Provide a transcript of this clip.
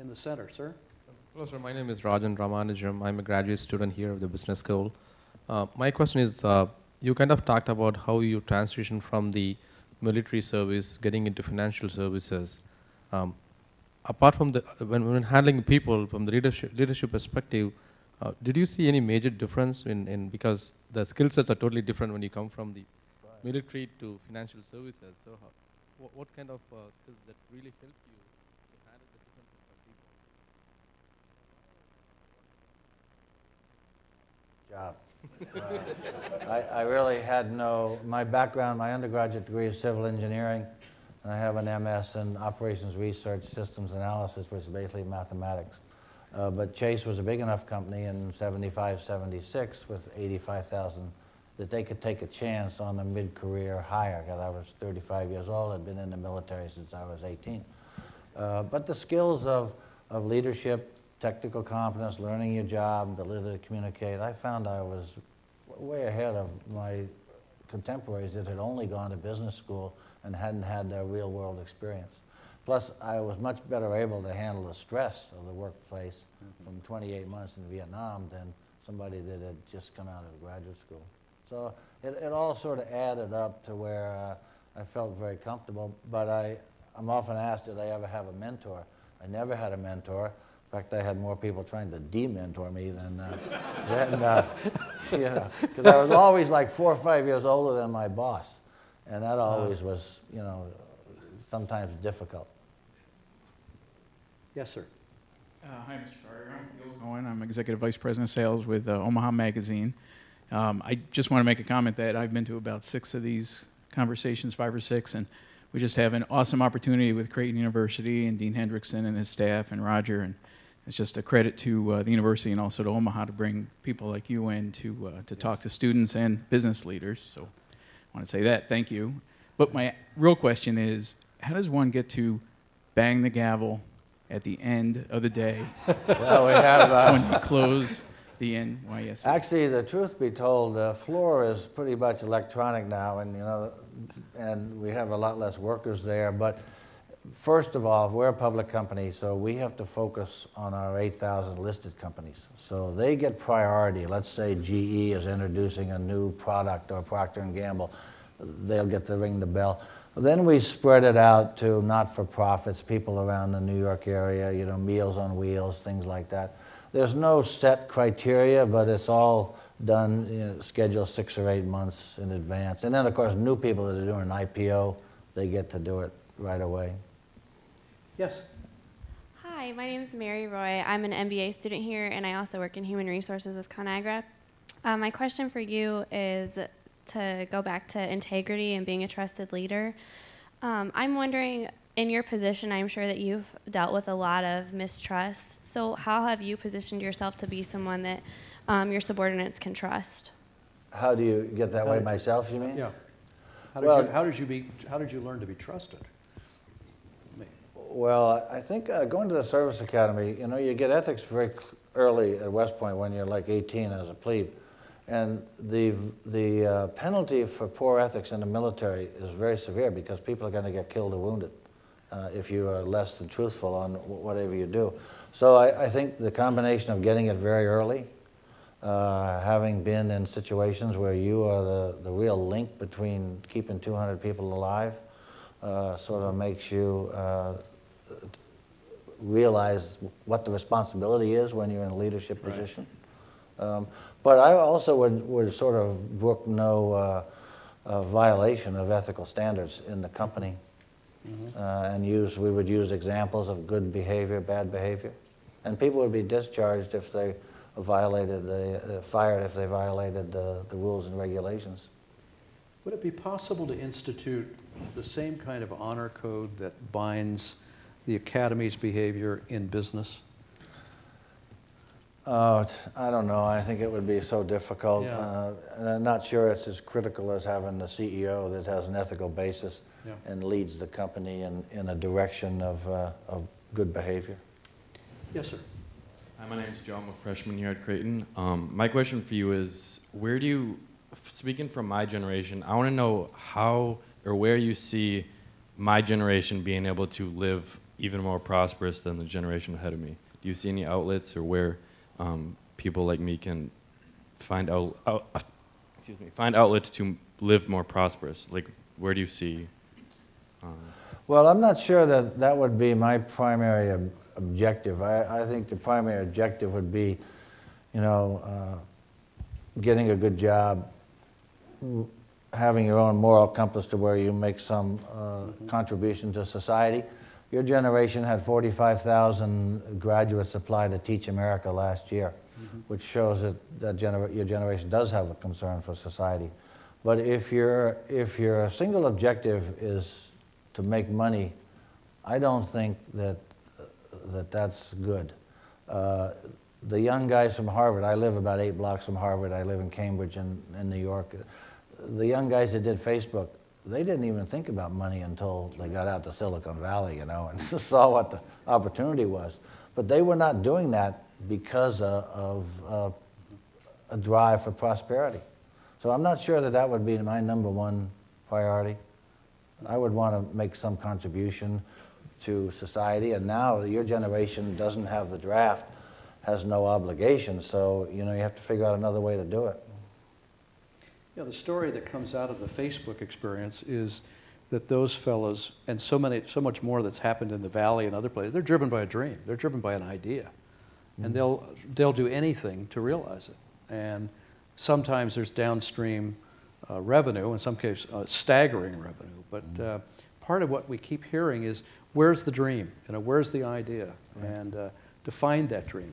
in the center, sir. Hello, sir. My name is Rajan Ramanujam. I'm a graduate student here of the business school. My question is, you kind of talked about how you transition from the military service, getting into financial services. Apart from the, when handling people from the leadership perspective, did you see any major difference because the skill sets are totally different when you come from the military to financial services? So what kind of skills that really help you to handle the different sets of people? Job. I really had my background, my undergraduate degree is civil engineering, and I have an MS in operations research systems analysis, which is basically mathematics. But Chase was a big enough company in 75, 76 with 85,000 that they could take a chance on a mid-career hire, because I was 35 years old. I'd been in the military since I was 18. But the skills of leadership, technical competence, learning your job, the ability to communicate, I found I was way ahead of my contemporaries that had only gone to business school and hadn't had their real-world experience. Plus, I was much better able to handle the stress of the workplace from 28 months in Vietnam than somebody that had just come out of graduate school. So it all sort of added up to where I felt very comfortable. But I'm often asked, did I ever have a mentor? I never had a mentor. In fact, I had more people trying to de-mentor me than you know, because I was always like 4 or 5 years older than my boss, and that always was, you know, sometimes difficult. Yes, sir. Hi, Mr. Carter. I'm Gil Cohen. I'm Executive Vice President of Sales with Omaha Magazine. I just want to make a comment that I've been to about 6 of these conversations, 5 or 6, and we just have an awesome opportunity with Creighton University and Dean Hendrickson and his staff and Roger, and it's just a credit to the university and also to Omaha to bring people like you in to talk to students and business leaders. So I want to say that. Thank you. But my real question is, how does one get to bang the gavel at the end of the day Well, we have when you close the NYSE? actually, the truth be told, the floor is pretty much electronic now, and you know, and we have a lot less workers there. But first of all, we're a public company, so we have to focus on our 8,000 listed companies. So they get priority. Let's say GE is introducing a new product, or Procter & Gamble, they'll get to ring the bell. Then we spread it out to not-for-profits, people around the New York area, you know, Meals on Wheels, things like that. There's no set criteria, but it's all done, you know, scheduled 6 or 8 months in advance. And then, of course, new people that are doing an IPO, they get to do it right away. Yes. Hi, my name is Mary Roy. I'm an MBA student here, and I also work in human resources with ConAgra. My question for you is to go back to integrity and being a trusted leader. I'm wondering, in your position, I'm sure that you've dealt with a lot of mistrust. So how have you positioned yourself to be someone that your subordinates can trust? How do you get that way myself, you mean? Yeah. How did you learn to be trusted? Well, I think going to the service academy, you know, you get ethics very early at West Point when you're like 18 as a plebe. And the penalty for poor ethics in the military is very severe because people are going to get killed or wounded if you are less than truthful on whatever you do. So I think the combination of getting it very early, having been in situations where you are the real link between keeping 200 people alive, sort of makes you realize what the responsibility is when you're in a leadership position. But I also would sort of brook no violation of ethical standards in the company, and we would use examples of good behavior, bad behavior, and people would be discharged if they violated fired if they violated the rules and regulations. Would it be possible to institute the same kind of honor code that binds the academy's behavior in business? I don't know. I think it would be so difficult. Yeah. And I'm not sure it's as critical as having a CEO that has an ethical basis and leads the company in a direction of good behavior. Yes, sir. Hi, my name is Joe. I'm a freshman here at Creighton. My question for you is, speaking from my generation, I want to know how or where you see my generation being able to live even more prosperous than the generation ahead of me. Do you see any outlets or where people like me can find find outlets to live more prosperous? Like, where do you see? Well, I'm not sure that that would be my primary objective. I think the primary objective would be, you know, getting a good job, having your own moral compass to where you make some contribution to society. Your generation had 45,000 graduates apply to Teach America last year, which shows that your generation does have a concern for society. But if your single objective is to make money, I don't think that that's good. The young guys from Harvard, I live about 8 blocks from Harvard, I live in Cambridge in New York. The young guys that did Facebook, they didn't even think about money until they got out to Silicon Valley, you know, and saw what the opportunity was. But they were not doing that because of a drive for prosperity. So I'm not sure that that would be my #1 priority. I would want to make some contribution to society, and now your generation doesn't have the draft, has no obligation, so you know you have to figure out another way to do it. Yeah, the story that comes out of the Facebook experience is that those fellows, and so much more that's happened in the Valley and other places, they're driven by a dream. They're driven by an idea, and they'll do anything to realize it. And sometimes there's downstream revenue, in some cases staggering revenue. But part of what we keep hearing is, where's the dream? You know, where's the idea? And to find that dream.